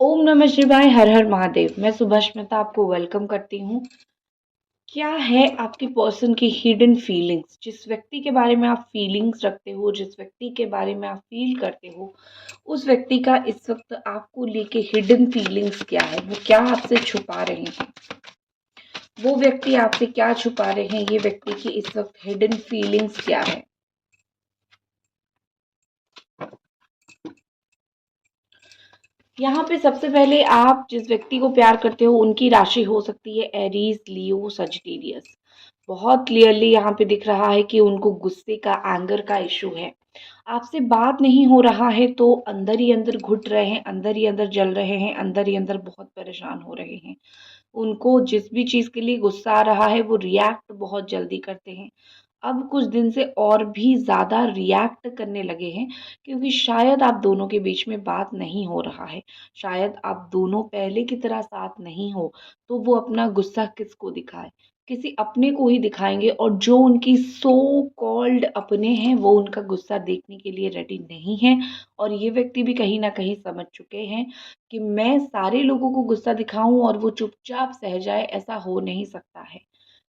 ओम नमः शिवाय। हर हर महादेव। मैं सुभाष्मिता आपको वेलकम करती हूँ। क्या है आपकी पर्सन की हिडन फीलिंग्स? जिस व्यक्ति के बारे में आप फीलिंग्स रखते हो, जिस व्यक्ति के बारे में आप फील करते हो, उस व्यक्ति का इस वक्त आपको लेके हिडन फीलिंग्स क्या है? वो क्या आपसे छुपा रहे हैं? वो व्यक्ति आपसे क्या छुपा रहे हैं? ये व्यक्ति की इस वक्त हिडन फीलिंग्स क्या है? यहाँ पे सबसे पहले आप जिस व्यक्ति को प्यार करते हो उनकी राशि हो सकती है एरीज, लियो, सजिटेरियस। बहुत क्लियरली यहाँ पे दिख रहा है कि उनको गुस्से का, एंगर का इशू है। आपसे बात नहीं हो रहा है तो अंदर ही अंदर घुट रहे हैं, अंदर ही अंदर जल रहे हैं, अंदर ही अंदर बहुत परेशान हो रहे हैं। उनको जिस भी चीज़ के लिए गुस्सा आ रहा है वो रिएक्ट बहुत जल्दी करते हैं। अब कुछ दिन से और भी ज़्यादा रिएक्ट करने लगे हैं, क्योंकि शायद आप दोनों के बीच में बात नहीं हो रहा है। शायद आप दोनों पहले की तरह साथ नहीं हो, तो वो अपना गुस्सा किसको दिखाए? किसी अपने को ही दिखाएँगे, और जो उनकी सो कॉल्ड अपने हैं वो उनका गुस्सा देखने के लिए रेडी नहीं हैं। और ये व्यक्ति भी कहीं न कहीं समझ चुके हैं कि मैं सारे लोगों को गुस्सा दिखाऊँ और वो चुपचाप सह जाए, ऐसा हो नहीं सकता है।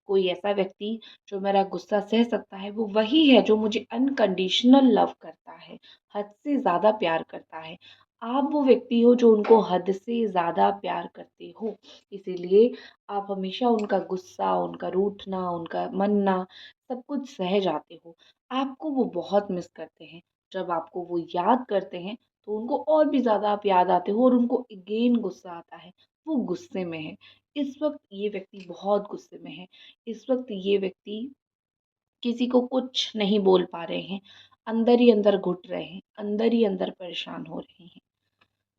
कोई ऐसा व्यक्ति जो मेरा गुस्सा सह सकता है वो वही है जो मुझे अनकंडीशनल लव करता है, हद से ज़्यादा प्यार करता है। आप वो व्यक्ति हो जो उनको हद से ज़्यादा प्यार करते हो, इसीलिए आप हमेशा उनका गुस्सा, उनका रूठना, उनका मनना सब कुछ सह जाते हो। आपको वो बहुत मिस करते हैं। जब आपको वो याद करते हैं तो उनको और भी ज़्यादा आप याद आते हो और उनको अगेन गुस्सा आता है। वो गुस्से में है। इस वक़्त ये व्यक्ति बहुत गुस्से में है। इस वक़्त ये व्यक्ति किसी को कुछ नहीं बोल पा रहे हैं। अंदर ही अंदर घुट रहे हैं, अंदर ही अंदर परेशान हो रहे हैं।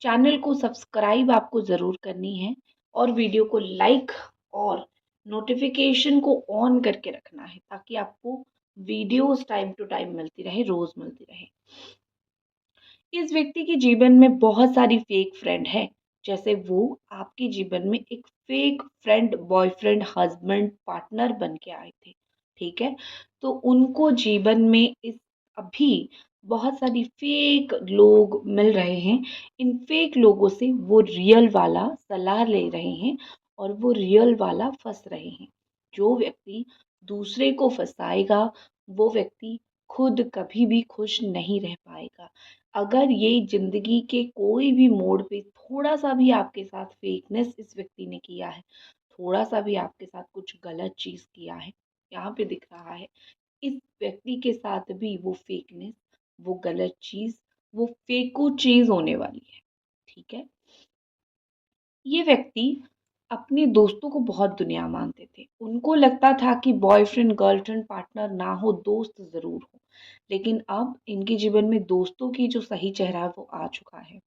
चैनल को सब्सक्राइब आपको ज़रूर करनी है, और वीडियो को लाइक और नोटिफ़िकेशन को ऑन करके रखना है, ताकि आपको वीडियोज़ टाइम टू टाइम मिलती रहे, रोज़ मिलती रहे। इस व्यक्ति के जीवन में बहुत सारी फेक फ्रेंड है। जैसे वो आपके जीवन में एक fake friend, boyfriend, husband, partner बन के आए थे। ठीक है? तो उनको जीवन में इस अभी बहुत सारी फेक लोग मिल रहे हैं। इन फेक लोगों से वो रियल वाला सलाह ले रहे हैं, और वो रियल वाला फंस रहे हैं। जो व्यक्ति दूसरे को फंसाएगा, वो व्यक्ति खुद कभी भी खुश नहीं रह पाएगा। अगर ये ज़िंदगी के कोई भी मोड़ पे थोड़ा-सा भी आपके साथ फेकनेस इस व्यक्ति ने किया है, थोड़ा-सा भी आपके साथ कुछ गलत चीज़ किया है, यहाँ पे दिख रहा है, इस व्यक्ति के साथ भी वो फेकनेस, वो गलत चीज़, वो फेकू चीज़ होने वाली है। ठीक है? ये व्यक्ति अपने दोस्तों को बहुत दुनिया मानते थे। उनको लगता था कि बॉयफ्रेंड, गर्लफ्रेंड, पार्टनर ना हो, दोस्त ज़रूर हो। लेकिन अब इनके जीवन में दोस्तों की जो सही चेहरा है वो आ चुका है।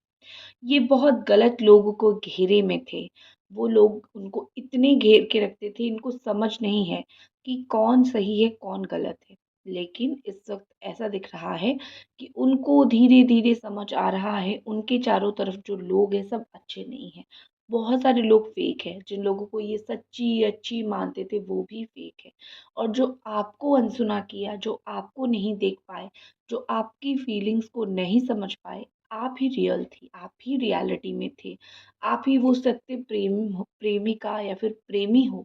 ये बहुत गलत लोगों को घेरे में थे। वो लोग उनको इतने घेर के रखते थे, इनको समझ नहीं है कि कौन सही है, कौन गलत है। लेकिन इस वक़्त ऐसा दिख रहा है कि उनको धीरे-धीरे समझ आ रहा है, उनके चारों तरफ जो लोग हैं सब अच्छे नहीं हैं। बहुत सारे लोग फ़ेक हैं, जिन लोगों को ये सच्ची, अच्छी मानते थे वो भी फ़ेक है। और जो आपको अनसुना किया, जो आपको नहीं देख पाए, जो आपकी फीलिंग्स को नहीं समझ पाए, आप ही रियल थी, आप ही रियलिटी में थे। आप ही वो सत्य प्रेमिका या फिर प्रेमी हो,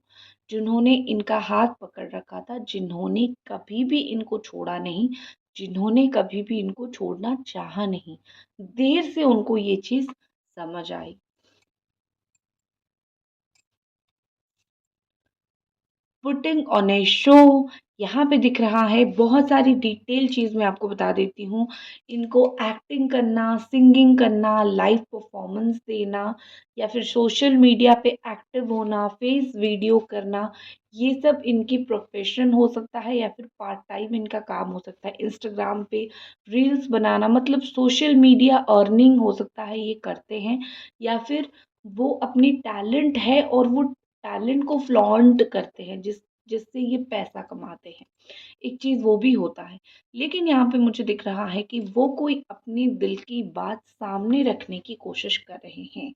जिन्होंने इनका हाथ पकड़ रखा था, जिन्होंने कभी भी इनको छोड़ा नहीं, जिन्होंने कभी भी इनको छोड़ना चाहा नहीं। देर से उनको ये चीज़ समझ आई। पुटिंग ऑन ए शो यहाँ पे दिख रहा है। बहुत सारी डिटेल चीज़ मैं आपको बता देती हूँ। इनको एक्टिंग करना, सिंगिंग करना, लाइव परफॉर्मेंस देना, या फिर सोशल मीडिया पे एक्टिव होना, फेस वीडियो करना, ये सब इनकी प्रोफेशन हो सकता है, या फिर पार्ट टाइम इनका काम हो सकता है। इंस्टाग्राम पे रील्स बनाना, मतलब सोशल मीडिया अर्निंग हो सकता है ये करते हैं, या फिर वो अपनी टैलेंट है और वो टैलेंट को फ्लॉन्ट करते हैं, जिससे ये पैसा कमाते हैं। एक चीज़ वो भी होता है। लेकिन यहाँ पे मुझे दिख रहा है कि वो कोई अपने दिल की बात सामने रखने की कोशिश कर रहे हैं।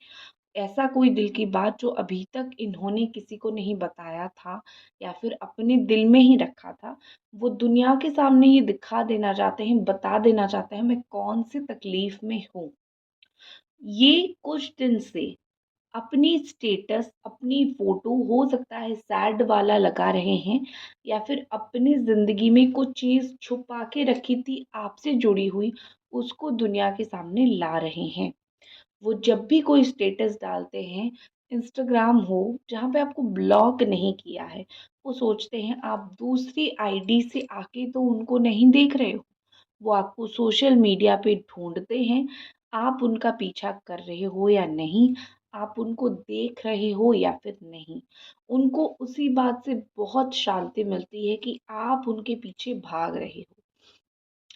ऐसा कोई दिल की बात जो अभी तक इन्होंने किसी को नहीं बताया था, या फिर अपने दिल में ही रखा था, वो दुनिया के सामने ये दिखा देना चाहते हैं, बता देना चाहते हैं मैं कौन सी तकलीफ़ में हूँ। ये कुछ दिन से अपनी स्टेटस, अपनी फ़ोटो हो सकता है सैड वाला लगा रहे हैं या फिर अपनी ज़िंदगी में कुछ चीज़ छुपा के रखी थी आपसे जुड़ी हुई, उसको दुनिया के सामने ला रहे हैं। वो जब भी कोई स्टेटस डालते हैं, इंस्टाग्राम हो जहाँ पे आपको ब्लॉक नहीं किया है, वो सोचते हैं आप दूसरी आईडी से आके तो उनको नहीं देख रहे हो। वो आपको सोशल मीडिया पे ढूँढते हैं, आप उनका पीछा कर रहे हो या नहीं, आप उनको देख रहे हो या फिर नहीं। उनको उसी बात से बहुत शांति मिलती है कि आप उनके पीछे भाग रहे हो।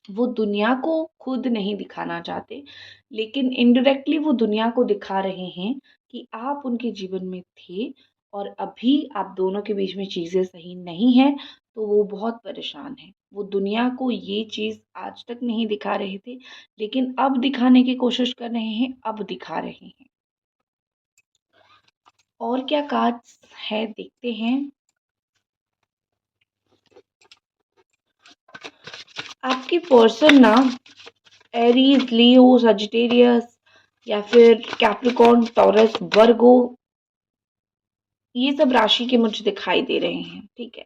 वो दुनिया को खुद नहीं दिखाना चाहते, लेकिन इनडायरेक्टली वो दुनिया को दिखा रहे हैं कि आप उनके जीवन में थे और अभी आप दोनों के बीच में चीज़ें सही नहीं हैं, तो वो बहुत परेशान हैं। वो दुनिया को ये चीज़ आज तक नहीं दिखा रहे थे, लेकिन अब दिखाने की कोशिश कर रहे हैं, अब दिखा रहे हैं। और क्या कार्ड्स है देखते हैं। आपके पर्सन ना एरीज, लियो, सजिटेरियस या फिर कैप्रिकॉर्न, टॉरस, वर्गो, ये सब राशि के मुझे दिखाई दे रहे हैं। ठीक है।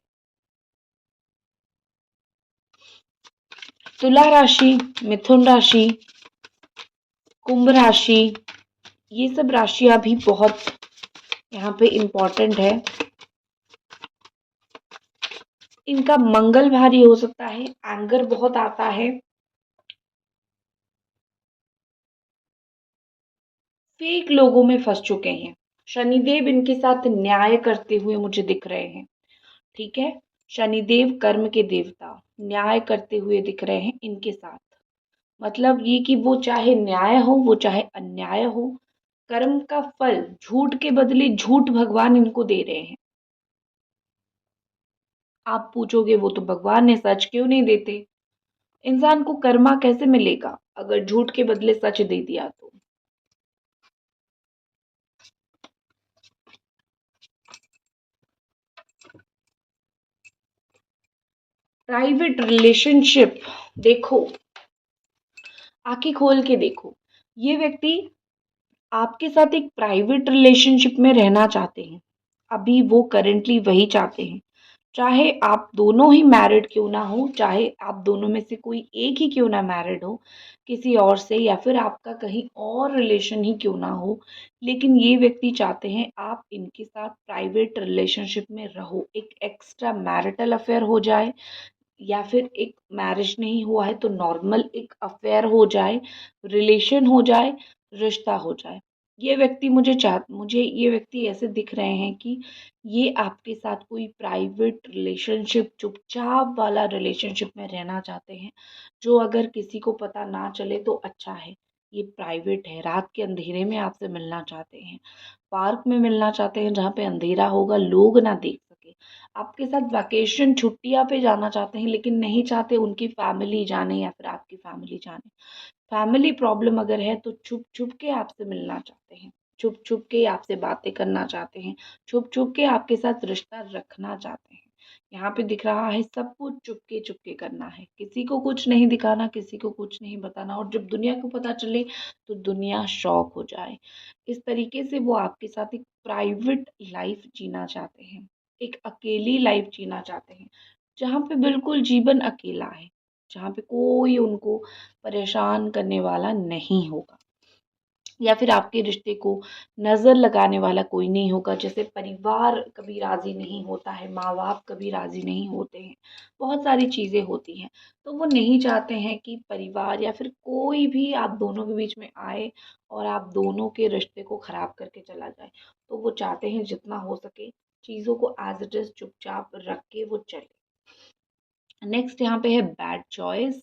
तुला राशि, मिथुन राशि, कुंभ राशि, ये सब राशियां भी बहुत यहाँ पे इम्पोर्टेंट है। इनका मंगल भारी हो सकता है, एंगर बहुत आता है, फेक लोगों में फंस चुके हैं। शनिदेव इनके साथ न्याय करते हुए मुझे दिख रहे हैं। ठीक है। शनिदेव कर्म के देवता न्याय करते हुए दिख रहे हैं इनके साथ। मतलब ये कि वो चाहे न्याय हो, वो चाहे अन्याय हो, कर्म का फल झूठ के बदले झूठ भगवान इनको दे रहे हैं। आप पूछोगे वो तो भगवान ने, सच क्यों नहीं देते? इंसान को कर्मा कैसे मिलेगा अगर झूठ के बदले सच दे दिया तो? प्राइवेट रिलेशनशिप देखो, आंखें खोल के देखो। ये व्यक्ति आपके साथ एक प्राइवेट रिलेशनशिप में रहना चाहते हैं। अभी वो करेंटली वही चाहते हैं। चाहे आप दोनों ही मैरिड क्यों ना हो, चाहे आप दोनों में से कोई एक ही क्यों ना मैरिड हो किसी और से, या फिर आपका कहीं और रिलेशन ही क्यों ना हो, लेकिन ये व्यक्ति चाहते हैं आप इनके साथ प्राइवेट रिलेशनशिप में रहो। एक एक्स्ट्रा मैरिटल अफेयर हो जाए, या फिर एक मैरिज नहीं हुआ है तो नॉर्मल एक अफेयर हो जाए, रिलेशन हो जाए, रिश्ता हो जाए। मुझे ये व्यक्ति ऐसे दिख रहे हैं कि ये आपके साथ कोई प्राइवेट रिलेशनशिप, चुपचाप वाला रिलेशनशिप में रहना चाहते हैं, जो अगर किसी को पता ना चले तो अच्छा है। ये प्राइवेट है, रात के अंधेरे में आपसे मिलना चाहते हैं, पार्क में मिलना चाहते हैं जहाँ पे अंधेरा होगा, लोग ना देख सके। आपके साथ वैकेशन छुट्टियाँ पे जाना चाहते हैं, लेकिन नहीं चाहते उनकी फैमिली जाने या फिर आपकी फैमिली जाने। फैमिली प्रॉब्लम अगर है तो छुप छुप के आपसे मिलना चाहते हैं, छुप छुप के आपसे बातें करना चाहते हैं, छुप छुप के आपके साथ रिश्ता रखना चाहते हैं। यहाँ पे दिख रहा है सब कुछ चुपके चुपके करना है, किसी को कुछ नहीं दिखाना, किसी को कुछ नहीं बताना, और जब दुनिया को पता चले तो दुनिया शॉक हो जाए। इस तरीके से वो आपके साथ एक प्राइवेट लाइफ जीना चाहते हैं, एक अकेली लाइफ जीना चाहते हैं, जहाँ पे बिल्कुल जीवन अकेला है, जहाँ पे कोई उनको परेशान करने वाला नहीं होगा, या फिर आपके रिश्ते को नज़र लगाने वाला कोई नहीं होगा। जैसे परिवार कभी राज़ी नहीं होता है, माँ-बाप कभी राज़ी नहीं होते हैं, बहुत सारी चीज़ें होती हैं। तो वो नहीं चाहते हैं कि परिवार या फिर कोई भी आप दोनों के बीच में आए और आप दोनों के रिश्ते को ख़राब करके चला जाए। तो वो चाहते हैं जितना हो सके चीज़ों को एज़ इट इज़ चुपचाप रख के वो चलें। नेक्स्ट यहाँ पे है बैड चॉइस।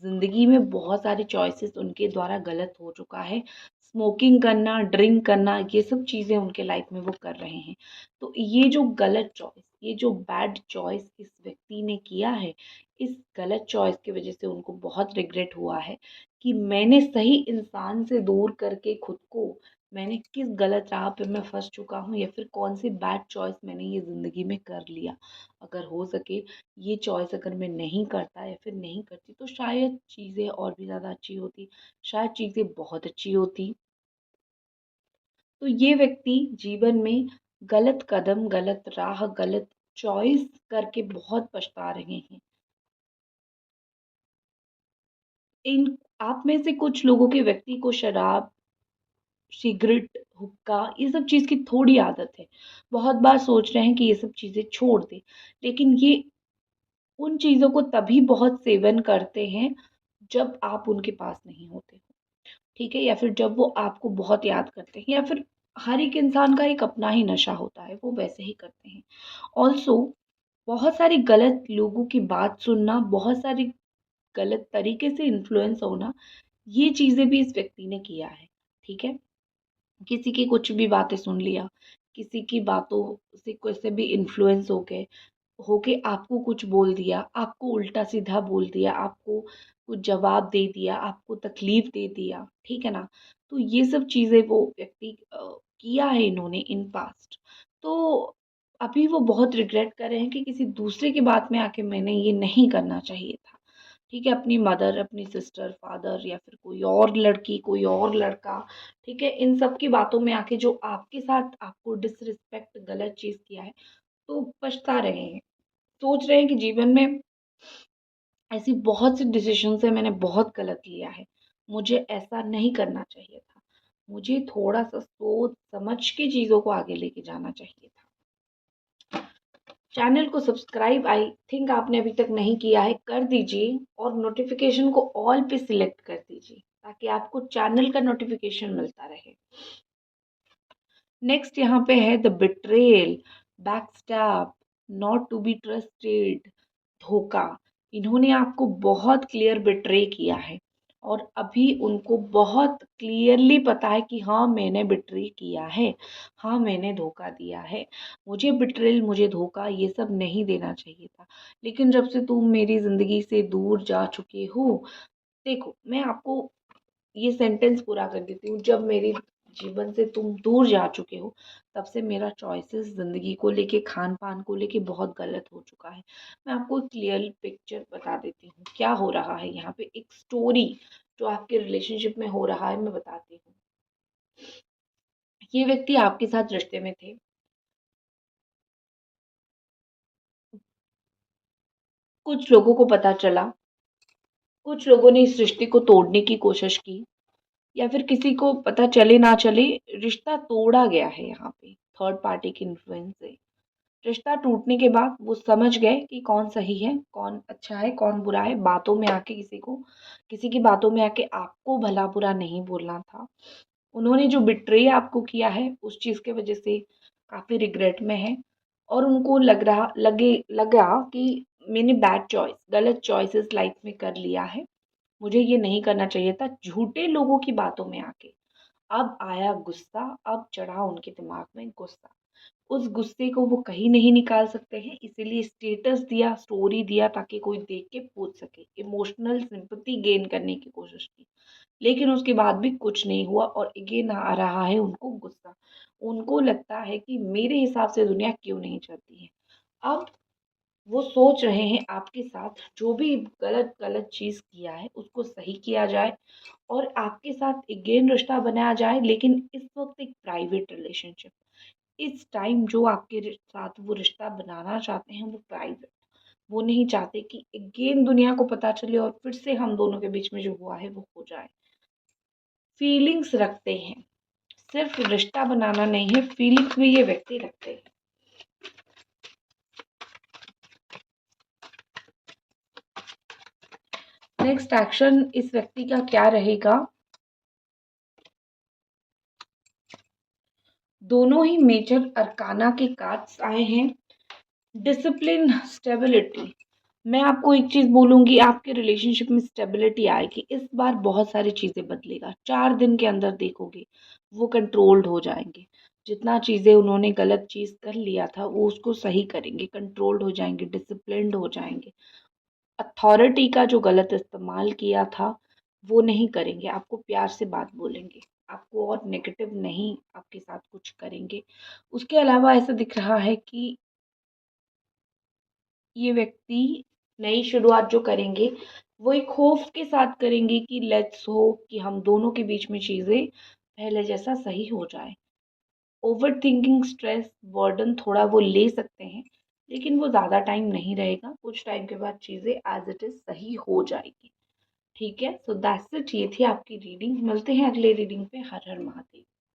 ज़िंदगी में बहुत सारे चॉइसेस उनके द्वारा गलत हो चुका है। स्मोकिंग करना, ड्रिंक करना, ये सब चीज़ें उनके लाइफ में वो कर रहे हैं। तो ये जो गलत चॉइस, ये जो बैड चॉइस इस व्यक्ति ने किया है, इस गलत चॉइस की वजह से उनको बहुत रिग्रेट हुआ है कि मैंने सही इंसान से दूर करके खुद को, मैंने किस गलत राह पे मैं फंस चुका हूँ, या फिर कौन सी बैड चॉइस मैंने ये ज़िंदगी में कर लिया। अगर हो सके ये चॉइस अगर मैं नहीं करता या फिर नहीं करती तो शायद चीज़ें और भी ज़्यादा अच्छी होती, शायद चीज़ें बहुत अच्छी होती। तो ये व्यक्ति जीवन में गलत कदम, गलत राह, गलत चॉइस करके बहुत पछता रहे हैं। इन आप में से कुछ लोगों के व्यक्ति को शराब, सिगरेट, हुक्का ये सब चीज़ की थोड़ी आदत है। बहुत बार सोच रहे हैं कि ये सब चीज़ें छोड़ दें, लेकिन ये उन चीज़ों को तभी बहुत सेवन करते हैं जब आप उनके पास नहीं होते हो, ठीक है? या फिर जब वो आपको बहुत याद करते हैं, या फिर हर एक इंसान का एक अपना ही नशा होता है, वो वैसे ही करते हैं। ऑल्सो बहुत सारी गलत लोगों की बात सुनना, बहुत सारी गलत तरीके से इन्फ्लुएंस होना, ये चीज़ें भी इस व्यक्ति ने किया है, ठीक है? किसी की कुछ भी बातें सुन लिया, किसी की बातों से कैसे भी इन्फ्लुएंस होके आपको कुछ बोल दिया, आपको उल्टा-सीधा बोल दिया, आपको कुछ जवाब दे दिया, आपको तकलीफ़ दे दिया, ठीक है ना? तो ये सब चीज़ें वो व्यक्ति किया है इन्होंने इन पास्ट। तो अभी वो बहुत रिग्रेट कर रहे हैं कि किसी दूसरे की बात में आके मैंने ये नहीं करना चाहिए था। ठीक है? अपनी मदर, अपनी सिस्टर, फादर या फिर कोई और लड़की, कोई और लड़का, ठीक है? इन सब की बातों में आके जो आपके साथ आपको डिसरिस्पेक्ट गलत चीज़ किया है, तो पछता रहे हैं। सोच रहे हैं कि जीवन में ऐसी बहुत सी डिसीजंस है मैंने बहुत गलत लिया है। मुझे ऐसा नहीं करना चाहिए था। मुझे थोड़ा-सा सोच समझ के चीज़ों को आगे लेके जाना चाहिए था। चैनल को सब्सक्राइब आई थिंक आपने अभी तक नहीं किया है, कर दीजिए और नोटिफ़िकेशन को ऑल पे सिलेक्ट कर दीजिए ताकि आपको चैनल का नोटिफ़िकेशन मिलता रहे। नेक्स्ट यहाँ पे है the betrayal, backstab, not to be trusted, धोखा। इन्होंने आपको बहुत क्लियर बिट्रे किया है और अभी उनको बहुत क्लियरली पता है कि हाँ मैंने बिट्रे किया है, हाँ मैंने धोखा दिया है। मुझे बिट्रेल, मुझे धोखा ये सब नहीं देना चाहिए था, लेकिन जब से तुम मेरी ज़िंदगी से दूर जा चुके हो, देखो मैं आपको ये सेंटेंस पूरा कर देती हूँ। जब मेरे जीवन से तुम दूर जा चुके हो, तब से मेरा चॉइसेस ज़िंदगी को लेके, खान-पान को लेके बहुत गलत हो चुका है। मैं आपको क्लियर पिक्चर बता देती हूँ, क्या हो रहा है यहाँ पे, एक स्टोरी जो आपके रिलेशनशिप में हो रहा है, मैं बताती हूँ। ये व्यक्ति आपके साथ रिश्ते में थे, कुछ लोगों को पता चला, कुछ लोगों ने इस रिश्ते को तोड़ने की कोशिश की, या फिर किसी को पता चले ना चले, रिश्ता तोड़ा गया है यहाँ पे, थर्ड पार्टी के इन्फ्लुएंस से। रिश्ता टूटने के बाद वो समझ गए कि कौन सही है, कौन अच्छा है, कौन बुरा है। बातों में आके किसी की बातों में आके आपको भला बुरा नहीं बोलना था। उन्होंने जो बिट्रे आपको किया है उस चीज़ के वजह से काफ़ी रिग्रेट में है और उनको लगा कि मैंने बैड चॉइस, गलत चॉइसेस लाइफ में कर लिया है। मुझे ये नहीं करना चाहिए था झूठे लोगों की बातों में आके। अब आया गुस्सा, अब चढ़ा उनके दिमाग में गुस्सा। उस गुस्से को वो कहीं नहीं निकाल सकते हैं, इसीलिए स्टेटस दिया, स्टोरी दिया ताकि कोई देख के पूछ सके। इमोशनल सिंपैथी गेन करने की कोशिश की, लेकिन उसके बाद भी कुछ नहीं हुआ और अगेन आ रहा है उनको गुस्सा। उनको लगता है कि मेरे हिसाब से दुनिया क्यों नहीं चलती है। अब वो सोच रहे हैं आपके साथ जो भी गलत चीज़ किया है उसको सही किया जाए और आपके साथ अगेन रिश्ता बनाया जाए, लेकिन इस वक़्त एक प्राइवेट रिलेशनशिप। इस टाइम जो आपके साथ वो रिश्ता बनाना चाहते हैं वो प्राइवेट। वो नहीं चाहते कि अगेन दुनिया को पता चले और फिर से हम दोनों के बीच में जो हुआ है वो हो जाए। फीलिंग्स रखते हैं, सिर्फ रिश्ता बनाना नहीं है, फीलिंग्स भी ये व्यक्ति रखते हैं। नेक्स्ट एक्शन इस व्यक्ति का क्या रहेगा? दोनों ही मेजर अरकाना के कार्ड्स आए हैं। Discipline, stability. मैं आपको एक चीज़ बोलूँगी, आपके रिलेशनशिप में स्टेबिलिटी आएगी। इस बार बहुत सारी चीज़ें बदलेगा। 4 दिन के अंदर देखोगे, वो कंट्रोल्ड हो जाएँगे। जितना चीज़ें उन्होंने गलत चीज़ कर लिया था, वो उसको सही करेंगे, कंट्रोल्ड हो जाएँगे, डिसिप्लिन्ड हो जाएँगे। अथॉरिटी का जो गलत इस्तेमाल किया था, वो नहीं करेंगे। आपको प्यार से बात बोलेंगे। आपको और नेगेटिव नहीं आपके साथ कुछ करेंगे। उसके अलावा ऐसा दिख रहा है कि ये व्यक्ति नई शुरुआत जो करेंगे वो एक होप के साथ करेंगे कि लेट्स होप कि हम दोनों के बीच में चीज़ें पहले जैसा सही हो जाए। ओवर थिंकिंग, स्ट्रेस, बर्डन थोड़ा वो ले सकते हैं, लेकिन वो ज़्यादा टाइम नहीं रहेगा। कुछ टाइम के बाद चीज़ें एज़ इट इज़ सही हो जाएगी। ठीक है? सो दैट्स इट, ये थी आपकी रीडिंग। मिलते हैं अगले रीडिंग पे। हर हर महादेव।